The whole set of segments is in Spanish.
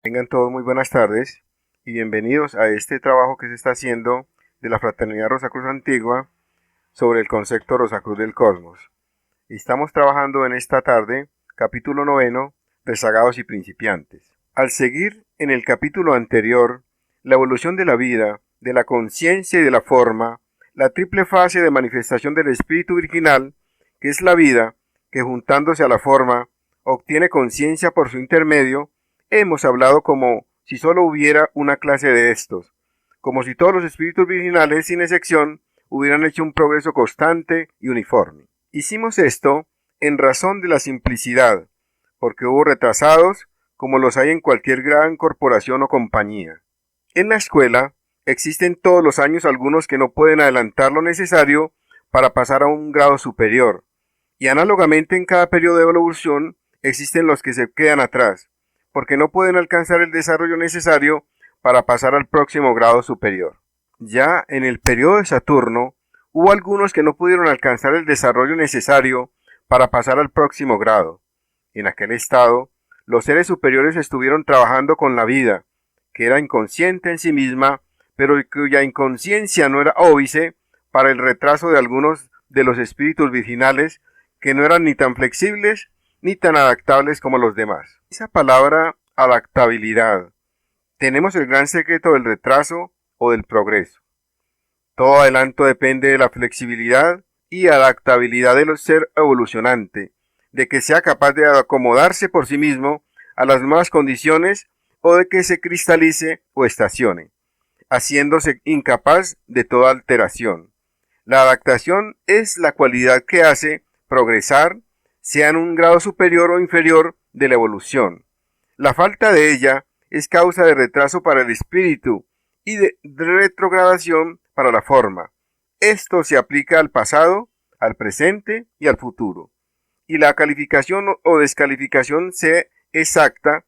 Tengan todos muy buenas tardes y bienvenidos a este trabajo que se está haciendo de la Fraternidad Rosacruz Antigua sobre el concepto Rosacruz del Cosmos. Estamos trabajando en esta tarde, capítulo noveno, rezagados y principiantes. Al seguir en el capítulo anterior, la evolución de la vida, de la conciencia y de la forma, la triple fase de manifestación del espíritu virginal, que es la vida, que juntándose a la forma, obtiene conciencia por su intermedio, hemos hablado como si solo hubiera una clase de estos, como si todos los espíritus virginales, sin excepción, hubieran hecho un progreso constante y uniforme. Hicimos esto en razón de la simplicidad, porque hubo retrasados como los hay en cualquier gran corporación o compañía. En la escuela existen todos los años algunos que no pueden adelantar lo necesario para pasar a un grado superior, y análogamente en cada periodo de evolución existen los que se quedan atrás, porque no pueden alcanzar el desarrollo necesario para pasar al próximo grado superior. Ya en el periodo de Saturno, hubo algunos que no pudieron alcanzar el desarrollo necesario para pasar al próximo grado. En aquel estado, los seres superiores estuvieron trabajando con la vida, que era inconsciente en sí misma, pero cuya inconsciencia no era óbice para el retraso de algunos de los espíritus virginales que no eran ni tan flexibles ni tan adaptables como los demás. Esa palabra adaptabilidad. Tenemos el gran secreto del retraso o del progreso. Todo adelanto depende de la flexibilidad y adaptabilidad del ser evolucionante, de que sea capaz de acomodarse por sí mismo a las nuevas condiciones o de que se cristalice o estacione, haciéndose incapaz de toda alteración. La adaptación es la cualidad que hace progresar, sea en un grado superior o inferior de la evolución. La falta de ella es causa de retraso para el espíritu y de retrogradación para la forma. Esto se aplica al pasado, al presente y al futuro. Y la calificación o descalificación sea exacta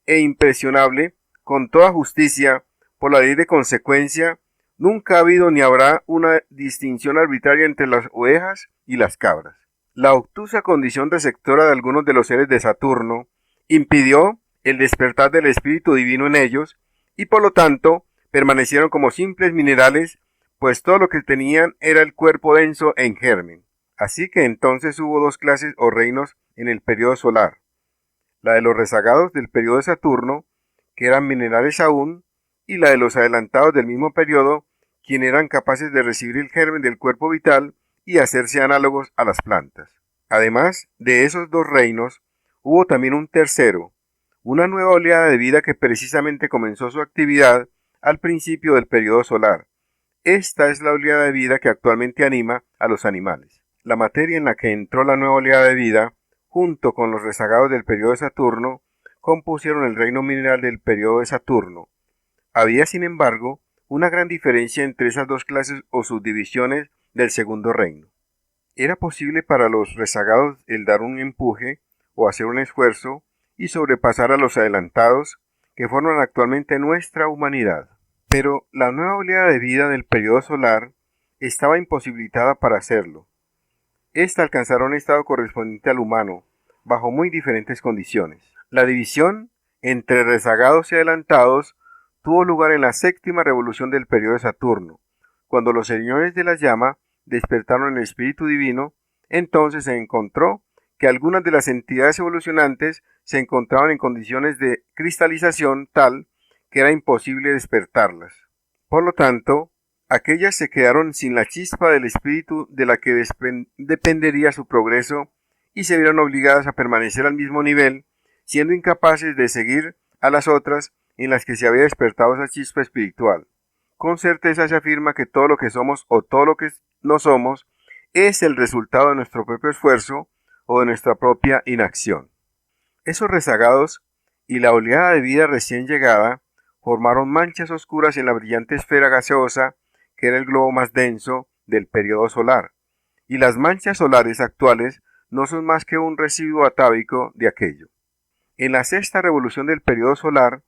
e impresionable con toda justicia por la ley de consecuencia. Nunca ha habido ni habrá una distinción arbitraria entre las ovejas y las cabras. La obtusa condición receptora de algunos de los seres de Saturno impidió el despertar del espíritu divino en ellos y por lo tanto permanecieron como simples minerales, pues todo lo que tenían era el cuerpo denso en germen. Así que entonces hubo dos clases o reinos en el periodo solar, la de los rezagados del periodo de Saturno, que eran minerales aún, y la de los adelantados del mismo periodo, quienes eran capaces de recibir el germen del cuerpo vital y hacerse análogos a las plantas. Además de esos dos reinos, hubo también un tercero, una nueva oleada de vida que precisamente comenzó su actividad al principio del periodo solar. Esta es la oleada de vida que actualmente anima a los animales. La materia en la que entró la nueva oleada de vida, junto con los rezagados del periodo de Saturno, compusieron el reino mineral del periodo de Saturno. Había, sin embargo, una gran diferencia entre esas dos clases o subdivisiones del segundo reino. Era posible para los rezagados el dar un empuje o hacer un esfuerzo y sobrepasar a los adelantados que forman actualmente nuestra humanidad. Pero la nueva oleada de vida del periodo solar estaba imposibilitada para hacerlo. Esta alcanzará un estado correspondiente al humano, bajo muy diferentes condiciones. La división entre rezagados y adelantados tuvo lugar en la séptima revolución del periodo de Saturno, cuando los señores de la llama despertaron el espíritu divino. Entonces se encontró que algunas de las entidades evolucionantes se encontraban en condiciones de cristalización tal que era imposible despertarlas. Por lo tanto, aquellas se quedaron sin la chispa del espíritu de la que dependería su progreso y se vieron obligadas a permanecer al mismo nivel, siendo incapaces de seguir a las otras en las que se había despertado esa chispa espiritual. Con certeza se afirma que todo lo que somos o todo lo que no somos es el resultado de nuestro propio esfuerzo o de nuestra propia inacción. Esos rezagados y la oleada de vida recién llegada formaron manchas oscuras en la brillante esfera gaseosa que era el globo más denso del periodo solar, y las manchas solares actuales no son más que un residuo atávico de aquello. En la sexta revolución del periodo solar,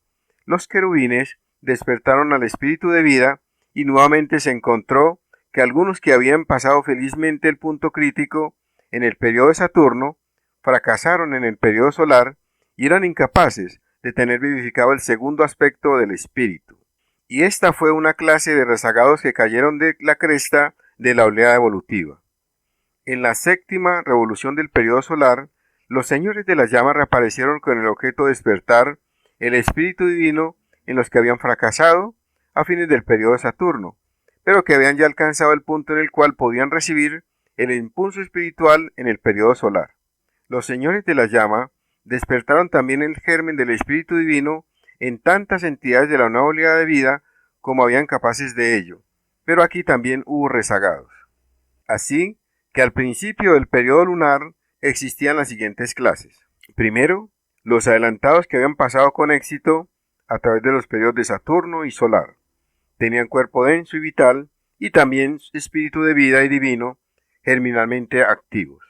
los querubines despertaron al espíritu de vida y nuevamente se encontró que algunos que habían pasado felizmente el punto crítico en el periodo de Saturno fracasaron en el periodo solar y eran incapaces de tener vivificado el segundo aspecto del espíritu. Y esta fue una clase de rezagados que cayeron de la cresta de la oleada evolutiva. En la séptima revolución del periodo solar, los señores de las llamas reaparecieron con el objeto de despertar el espíritu divino en los que habían fracasado a fines del periodo de Saturno, pero que habían ya alcanzado el punto en el cual podían recibir el impulso espiritual en el periodo solar. Los señores de la llama despertaron también el germen del espíritu divino en tantas entidades de la nueva oleada de vida como habían capaces de ello, pero aquí también hubo rezagados. Así que al principio del periodo lunar existían las siguientes clases. Primero, los adelantados que habían pasado con éxito a través de los periodos de Saturno y solar. Tenían cuerpo denso y vital y también espíritu de vida y divino germinalmente activos.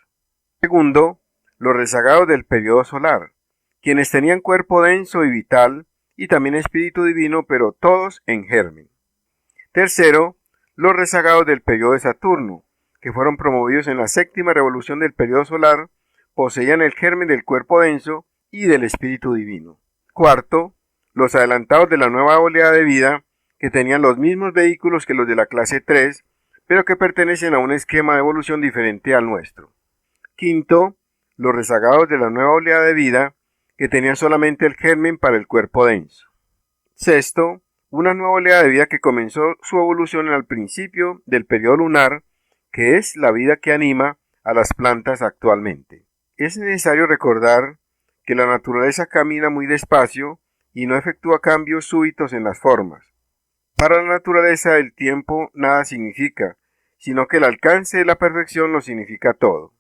Segundo, los rezagados del periodo solar, quienes tenían cuerpo denso y vital y también espíritu divino, pero todos en germen. Tercero, los rezagados del periodo de Saturno, que fueron promovidos en la séptima revolución del periodo solar, poseían el germen del cuerpo denso y del espíritu divino. Cuarto, los adelantados de la nueva oleada de vida, que tenían los mismos vehículos que los de la clase 3, pero que pertenecen a un esquema de evolución diferente al nuestro. Quinto, los rezagados de la nueva oleada de vida, que tenían solamente el germen para el cuerpo denso. Sexto, una nueva oleada de vida que comenzó su evolución al principio del periodo lunar, que es la vida que anima a las plantas actualmente. Es necesario recordar que la naturaleza camina muy despacio y no efectúa cambios súbitos en las formas. Para la naturaleza el tiempo nada significa, sino que el alcance de la perfección lo significa todo.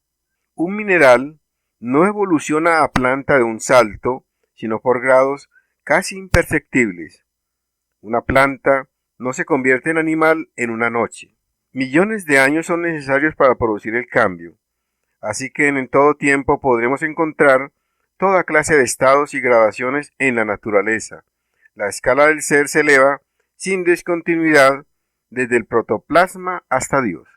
Un mineral no evoluciona a planta de un salto, sino por grados casi imperceptibles. Una planta no se convierte en animal en una noche. Millones de años son necesarios para producir el cambio, así que en todo tiempo podremos encontrar toda clase de estados y gradaciones en la naturaleza. La escala del ser se eleva sin discontinuidad desde el protoplasma hasta Dios.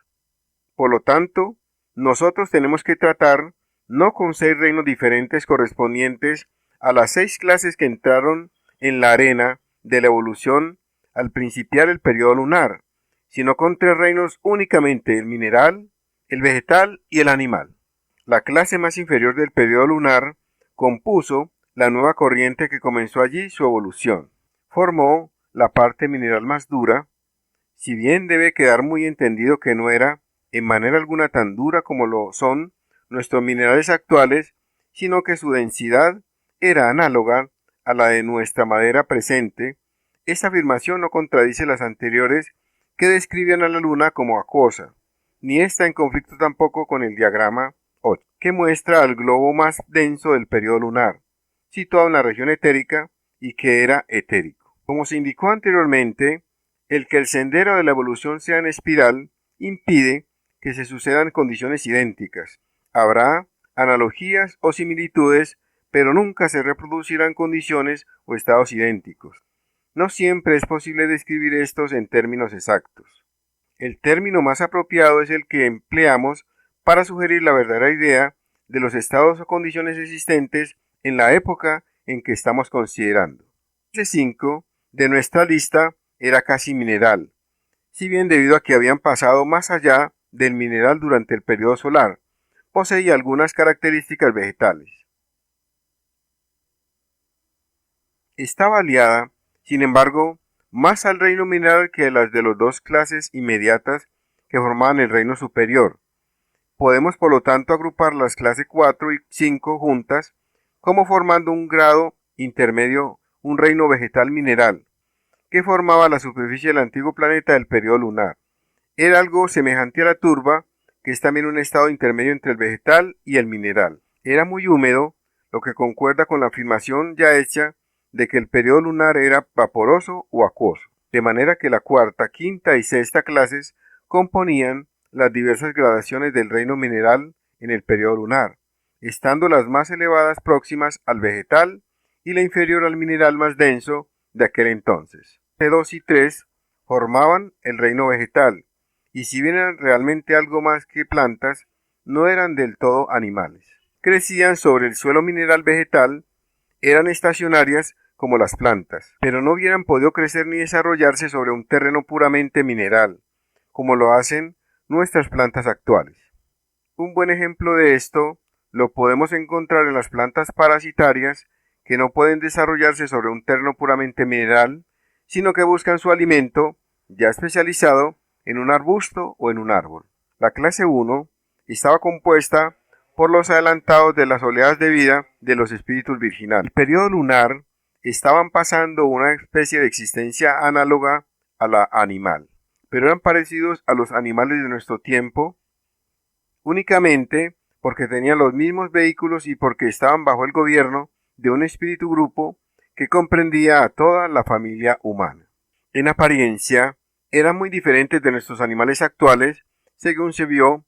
Por lo tanto, nosotros tenemos que tratar no con 6 reinos diferentes correspondientes a las 6 clases que entraron en la arena de la evolución al principiar el periodo lunar, sino con 3 reinos únicamente: el mineral, el vegetal y el animal. La clase más inferior del periodo lunar compuso la nueva corriente que comenzó allí su evolución. Formó la parte mineral más dura, si bien debe quedar muy entendido que no era en manera alguna tan dura como lo son nuestros minerales actuales, sino que su densidad era análoga a la de nuestra madera presente. Esta afirmación no contradice las anteriores que describían a la Luna como acuosa, ni está en conflicto tampoco con el diagrama 8, que muestra al globo más denso del periodo lunar, situado en la región etérica y que era etérico. Como se indicó anteriormente, el que el sendero de la evolución sea en espiral impide que se sucedan condiciones idénticas. Habrá analogías o similitudes, pero nunca se reproducirán condiciones o estados idénticos. No siempre es posible describir estos en términos exactos. El término más apropiado es el que empleamos para sugerir la verdadera idea de los estados o condiciones existentes en la época en que estamos considerando. El 5 de nuestra lista era casi mineral, si bien debido a que habían pasado más allá del mineral durante el periodo solar, poseía algunas características vegetales. Estaba aliada, sin embargo, más al reino mineral que a las de las 2 clases inmediatas que formaban el reino superior. Podemos por lo tanto agrupar las clases 4 y 5 juntas como formando un grado intermedio, un reino vegetal mineral, que formaba la superficie del antiguo planeta del periodo lunar. Era algo semejante a la turba, que es también un estado intermedio entre el vegetal y el mineral. Era muy húmedo, lo que concuerda con la afirmación ya hecha de que el periodo lunar era vaporoso o acuoso, de manera que la cuarta, quinta y sexta clases componían las diversas gradaciones del reino mineral en el periodo lunar, estando las más elevadas próximas al vegetal y la inferior al mineral más denso de aquel entonces. C2 y 3 formaban el reino vegetal, y si bien eran realmente algo más que plantas, no eran del todo animales. Crecían sobre el suelo mineral vegetal eran estacionarias como las plantas, pero no hubieran podido crecer ni desarrollarse sobre un terreno puramente mineral, como lo hacen nuestras plantas actuales. Un buen ejemplo de esto lo podemos encontrar en las plantas parasitarias que no pueden desarrollarse sobre un terreno puramente mineral, sino que buscan su alimento ya especializado en un arbusto o en un árbol. La clase 1 estaba compuesta por los adelantados de las oleadas de vida de los espíritus virginales. El periodo lunar estaban pasando una especie de existencia análoga a la animal, pero eran parecidos a los animales de nuestro tiempo únicamente porque tenían los mismos vehículos y porque estaban bajo el gobierno de un espíritu grupo que comprendía a toda la familia humana. En apariencia, eran muy diferentes de nuestros animales actuales, según se vio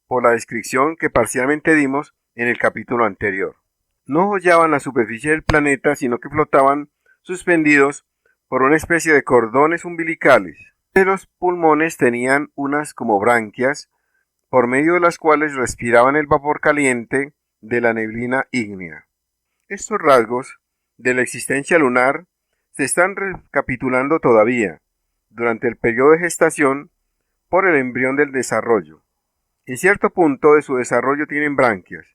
por la descripción que parcialmente dimos en el capítulo anterior. No hollaban la superficie del planeta, sino que flotaban suspendidos por una especie de cordones umbilicales. De los pulmones tenían unas como branquias, por medio de las cuales respiraban el vapor caliente de la neblina ígnea. Estos rasgos de la existencia lunar se están recapitulando todavía durante el periodo de gestación por el embrión del desarrollo. En cierto punto de su desarrollo tienen branquias.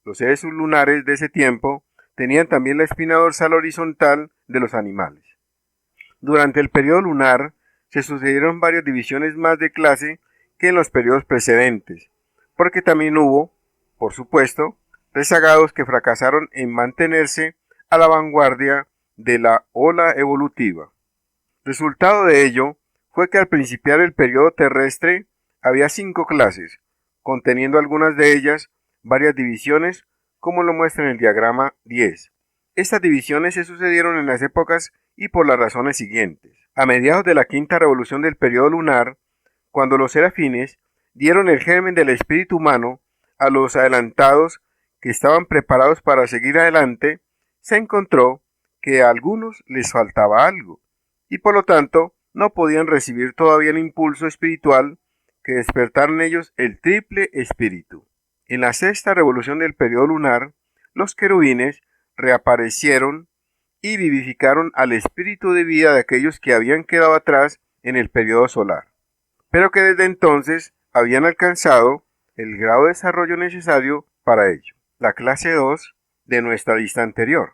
Los seres sublunares de ese tiempo tenían también la espina dorsal horizontal de los animales. Durante el periodo lunar se sucedieron varias divisiones más de clase que en los periodos precedentes, porque también hubo, por supuesto, rezagados que fracasaron en mantenerse a la vanguardia de la ola evolutiva. Resultado de ello fue que al principiar el periodo terrestre había 5 clases, conteniendo algunas de ellas varias divisiones, como lo muestra en el diagrama 10. Estas divisiones se sucedieron en las épocas y por las razones siguientes. A mediados de la quinta revolución del periodo lunar, cuando los serafines dieron el germen del espíritu humano a los adelantados que estaban preparados para seguir adelante, se encontró que a algunos les faltaba algo, y por lo tanto no podían recibir todavía el impulso espiritual que despertara en ellos el triple espíritu. En la sexta revolución del periodo lunar, los querubines reaparecieron y vivificaron al espíritu de vida de aquellos que habían quedado atrás en el periodo solar, pero que desde entonces habían alcanzado el grado de desarrollo necesario para ello, la clase 2 de nuestra lista anterior.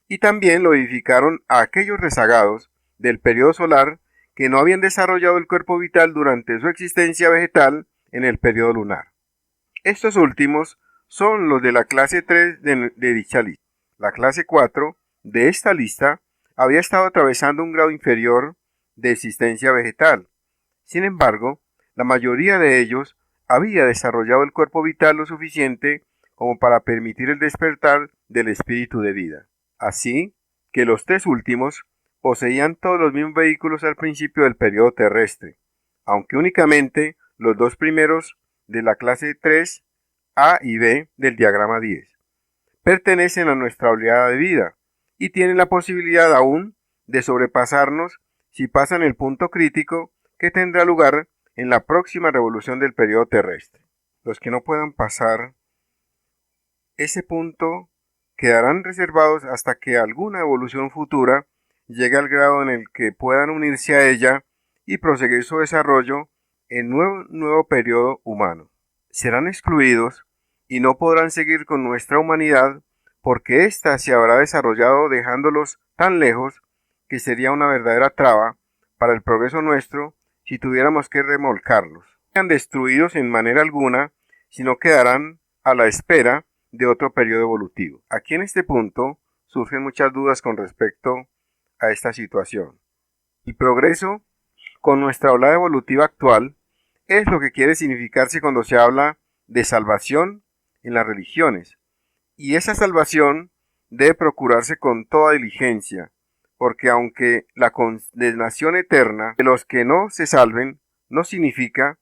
Y también lo vivificaron a aquellos rezagados del periodo solar que no habían desarrollado el cuerpo vital durante su existencia vegetal en el periodo lunar. Estos últimos son los de la clase 3 de dicha lista. La clase 4 de esta lista había estado atravesando un grado inferior de existencia vegetal. Sin embargo, la mayoría de ellos había desarrollado el cuerpo vital lo suficiente como para permitir el despertar del espíritu de vida. Así que los 3 últimos poseían todos los mismos vehículos al principio del periodo terrestre, aunque únicamente los 2 primeros de la clase 3, A y B del diagrama 10, pertenecen a nuestra oleada de vida y tienen la posibilidad aún de sobrepasarnos si pasan el punto crítico que tendrá lugar en la próxima revolución del periodo terrestre. Los que no puedan pasar ese punto quedarán reservados hasta que alguna evolución futura llegue al grado en el que puedan unirse a ella y proseguir su desarrollo en nuevo periodo humano. Serán excluidos y no podrán seguir con nuestra humanidad porque ésta se habrá desarrollado dejándolos tan lejos que sería una verdadera traba para el progreso nuestro si tuviéramos que remolcarlos. No sean destruidos en manera alguna, sino quedarán a la espera de otro periodo evolutivo. Aquí en este punto surgen muchas dudas con respecto a esta situación. El progreso con nuestra ola evolutiva actual es lo que quiere significarse cuando se habla de salvación en las religiones. Y esa salvación debe procurarse con toda diligencia, porque aunque la condenación eterna de los que no se salven no significa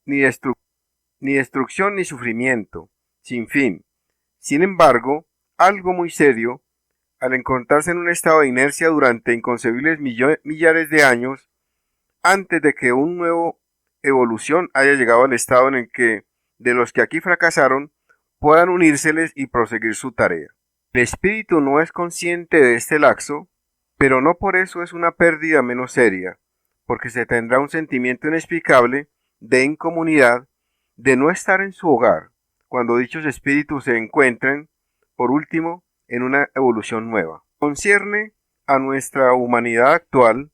ni destrucción ni sufrimiento, sin fin. Sin embargo, algo muy serio, al encontrarse en un estado de inercia durante inconcebibles millares de años, antes de que una nueva evolución haya llegado al estado en el que de los que aquí fracasaron puedan unírseles y proseguir su tarea. El espíritu no es consciente de este laxo, pero no por eso es una pérdida menos seria, porque se tendrá un sentimiento inexplicable de incomunidad, de no estar en su hogar, cuando dichos espíritus se encuentren, por último, en una evolución nueva. Concierne a nuestra humanidad actual,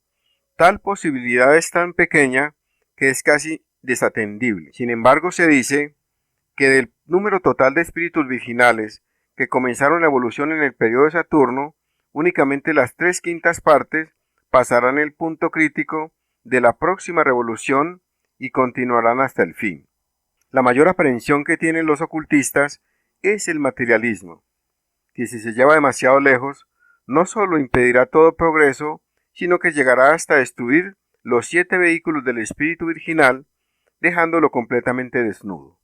tal posibilidad es tan pequeña que es casi desatendible. Sin embargo, se dice que del número total de espíritus virginales que comenzaron la evolución en el periodo de Saturno, únicamente las 3/5 partes pasarán el punto crítico de la próxima revolución y continuarán hasta el fin. La mayor aprehensión que tienen los ocultistas es el materialismo, que si se lleva demasiado lejos, no solo impedirá todo progreso, sino que llegará hasta destruir los 7 vehículos del espíritu virginal, dejándolo completamente desnudo.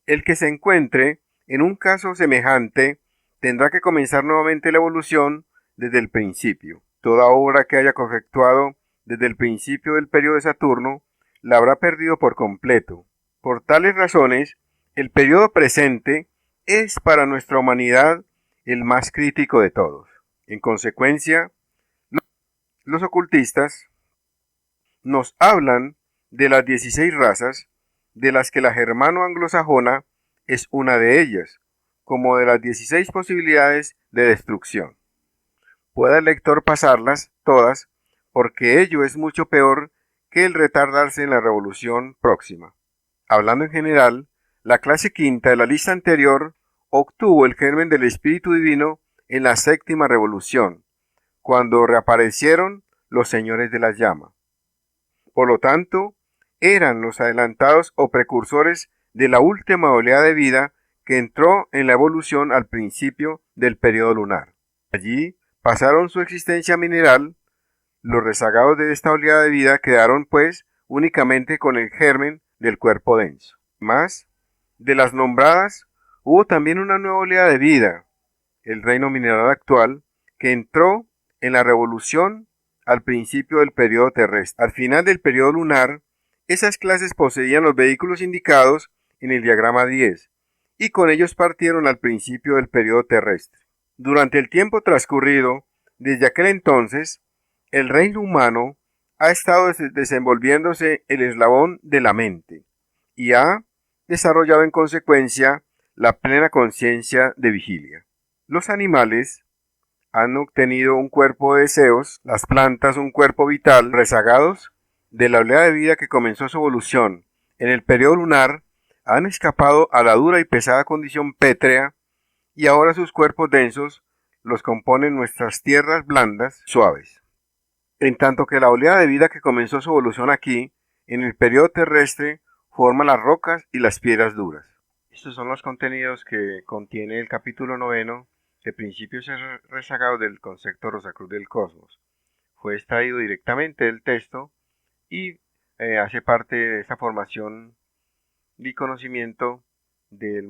El que se encuentre en un caso semejante tendrá que comenzar nuevamente la evolución desde el principio. Toda obra que haya efectuado desde el principio del periodo de Saturno la habrá perdido por completo. Por tales razones, el periodo presente es para nuestra humanidad el más crítico de todos. En consecuencia, los ocultistas nos hablan de las 16 razas, de las que la germano-anglosajona es una de ellas, como de las 16 posibilidades de destrucción. Pueda el lector pasarlas todas, porque ello es mucho peor que el retardarse en la revolución próxima. Hablando en general, la clase quinta de la lista anterior obtuvo el germen del espíritu divino en la séptima revolución, cuando reaparecieron los señores de la llama. Por lo tanto, eran los adelantados o precursores de la última oleada de vida que entró en la evolución al principio del periodo lunar. Allí pasaron su existencia mineral, los rezagados de esta oleada de vida quedaron pues únicamente con el germen del cuerpo denso. Más, de las nombradas, hubo también una nueva oleada de vida, el reino mineral actual, que entró en la revolución al principio del periodo terrestre. Al final del periodo lunar, esas clases poseían los vehículos indicados en el diagrama 10, y con ellos partieron al principio del periodo terrestre. Durante el tiempo transcurrido, desde aquel entonces, el reino humano ha estado desenvolviéndose el eslabón de la mente, y ha desarrollado en consecuencia la plena conciencia de vigilia. Los animales han obtenido un cuerpo de deseos, las plantas un cuerpo vital, rezagados de la oleada de vida que comenzó su evolución en el periodo lunar, han escapado a la dura y pesada condición pétrea y ahora sus cuerpos densos los componen nuestras tierras blandas, suaves. En tanto que la oleada de vida que comenzó su evolución aquí, en el periodo terrestre, forma las rocas y las piedras duras. Estos son los contenidos que contiene el capítulo 9 de Principios rezagados del concepto Rosacruz del Cosmos. Fue extraído directamente del texto y hace parte de esta formación y conocimiento del